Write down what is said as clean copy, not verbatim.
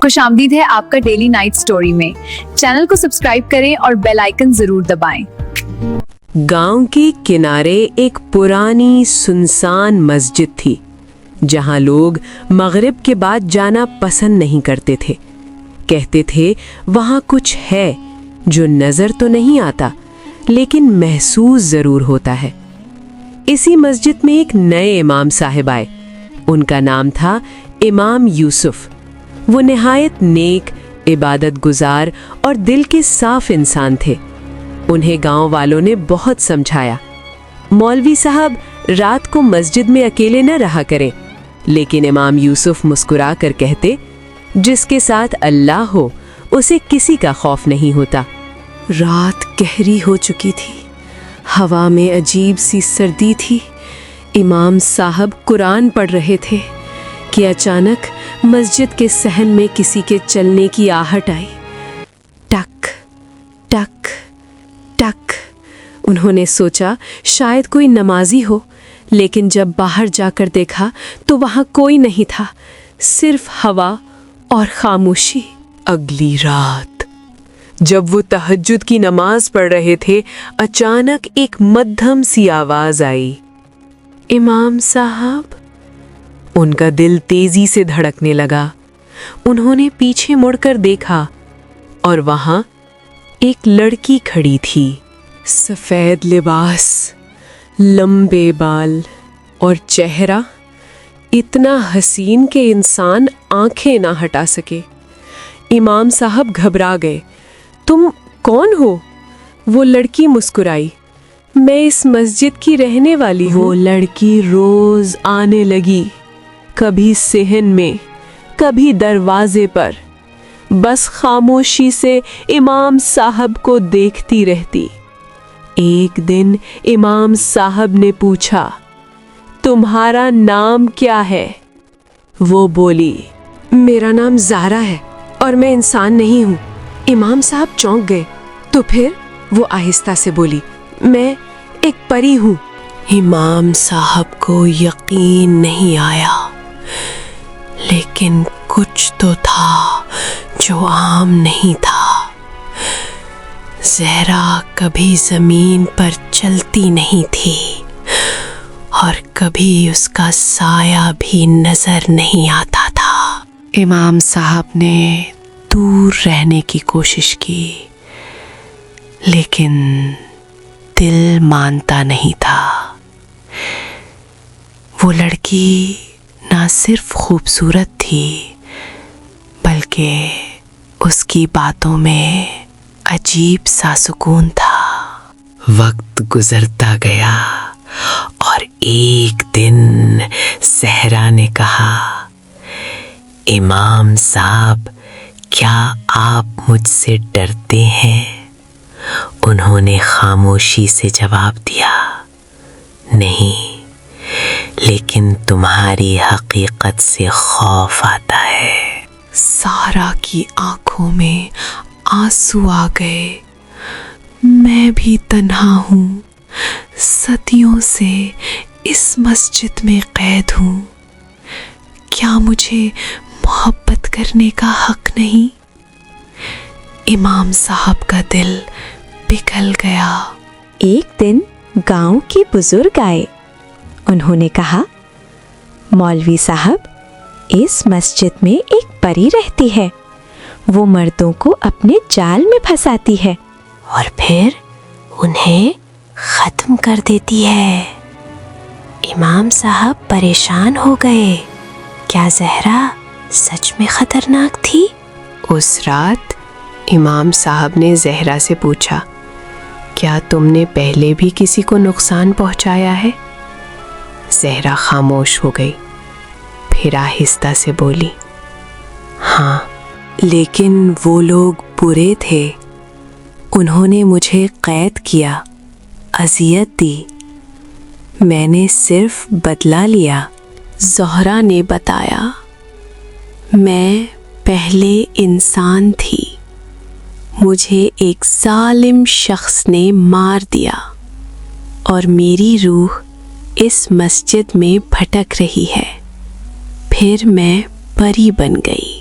خوش آمدید ہے آپ کا ڈیلی نائٹ سٹوری میں۔ چینل کو سبسکرائب کریں اور بیل آئکن ضرور دبائیں۔ گاؤں کے کنارے ایک پرانی سنسان مسجد تھی جہاں لوگ مغرب کے بعد جانا پسند نہیں کرتے تھے۔ کہتے تھے وہاں کچھ ہے جو نظر تو نہیں آتا لیکن محسوس ضرور ہوتا ہے۔ اسی مسجد میں ایک نئے امام صاحب آئے۔ ان کا نام تھا امام یوسف۔ وہ نہایت نیک، عبادت گزار اور دل کے صاف انسان تھے۔ انہیں گاؤں والوں نے بہت سمجھایا، مولوی صاحب رات کو مسجد میں اکیلے نہ رہا کریں، لیکن امام یوسف مسکرا کر کہتے، جس کے ساتھ اللہ ہو اسے کسی کا خوف نہیں ہوتا۔ رات گہری ہو چکی تھی، ہوا میں عجیب سی سردی تھی۔ امام صاحب قرآن پڑھ رہے تھے کہ اچانک مسجد کے صحن میں کسی کے چلنے کی آہٹ آئی۔ ٹک ٹک ٹک۔ انہوں نے سوچا شاید کوئی نمازی ہو، لیکن جب باہر جا کر دیکھا تو وہاں کوئی نہیں تھا، صرف ہوا اور خاموشی۔ اگلی رات جب وہ تہجد کی نماز پڑھ رہے تھے، اچانک ایک مدھم سی آواز آئی، امام صاحب۔ ان کا دل تیزی سے دھڑکنے لگا۔ انہوں نے پیچھے مڑ کر دیکھا اور وہاں ایک لڑکی کھڑی تھی، سفید لباس، لمبے بال اور چہرہ اتنا حسین کہ انسان آنکھیں نہ ہٹا سکے۔ امام صاحب گھبرا گئے۔ تم کون ہو؟ وہ لڑکی مسکرائی، میں اس مسجد کی رہنے والی ہوں۔ وہ لڑکی روز آنے لگی، کبھی صحن میں، کبھی دروازے پر، بس خاموشی سے امام صاحب کو دیکھتی رہتی۔ ایک دن امام صاحب نے پوچھا، تمہارا نام کیا ہے؟ وہ بولی، میرا نام زہرا ہے اور میں انسان نہیں ہوں۔ امام صاحب چونک گئے، تو پھر وہ آہستہ سے بولی، میں ایک پری ہوں۔ امام صاحب کو یقین نہیں آیا، لیکن کچھ تو تھا جو عام نہیں تھا۔ زہرا کبھی زمین پر چلتی نہیں تھی اور کبھی اس کا سایہ بھی نظر نہیں آتا تھا۔ امام صاحب نے دور رہنے کی کوشش کی، لیکن دل مانتا نہیں تھا۔ وہ لڑکی نہ صرف خوبصورت تھی، بلکہ اس کی باتوں میں عجیب سا سکون تھا۔ وقت گزرتا گیا اور ایک دن زہرا نے کہا، امام صاحب کیا آپ مجھ سے ڈرتے ہیں؟ انہوں نے خاموشی سے جواب دیا، نہیں، لیکن تمہاری حقیقت سے خوف آتا ہے۔ سارا کی آنکھوں میں آنسو آ گئے۔ میں بھی تنہا ہوں، صدیوں سے اس مسجد میں قید ہوں۔ کیا مجھے محبت کرنے کا حق نہیں؟ امام صاحب کا دل پگھل گیا۔ ایک دن گاؤں کے بزرگ آئے۔ انہوں نے کہا، مولوی صاحب، اس مسجد میں ایک پری رہتی ہے، وہ مردوں کو اپنے جال میں پھنساتی ہے اور پھر انہیں ختم کر دیتی ہے۔ امام صاحب پریشان ہو گئے، کیا زہرا سچ میں خطرناک تھی؟ اس رات امام صاحب نے زہرا سے پوچھا، کیا تم نے پہلے بھی کسی کو نقصان پہنچایا ہے؟ زہرا خاموش ہو گئی، پھر آہستہ سے بولی، ہاں، لیکن وہ لوگ برے تھے۔ انہوں نے مجھے قید کیا، اذیت دی، میں نے صرف بدلہ لیا۔ زہرا نے بتایا، میں پہلے انسان تھی، مجھے ایک ظالم شخص نے مار دیا اور میری روح اس مسجد میں بھٹک رہی ہے، پھر میں پری بن گئی۔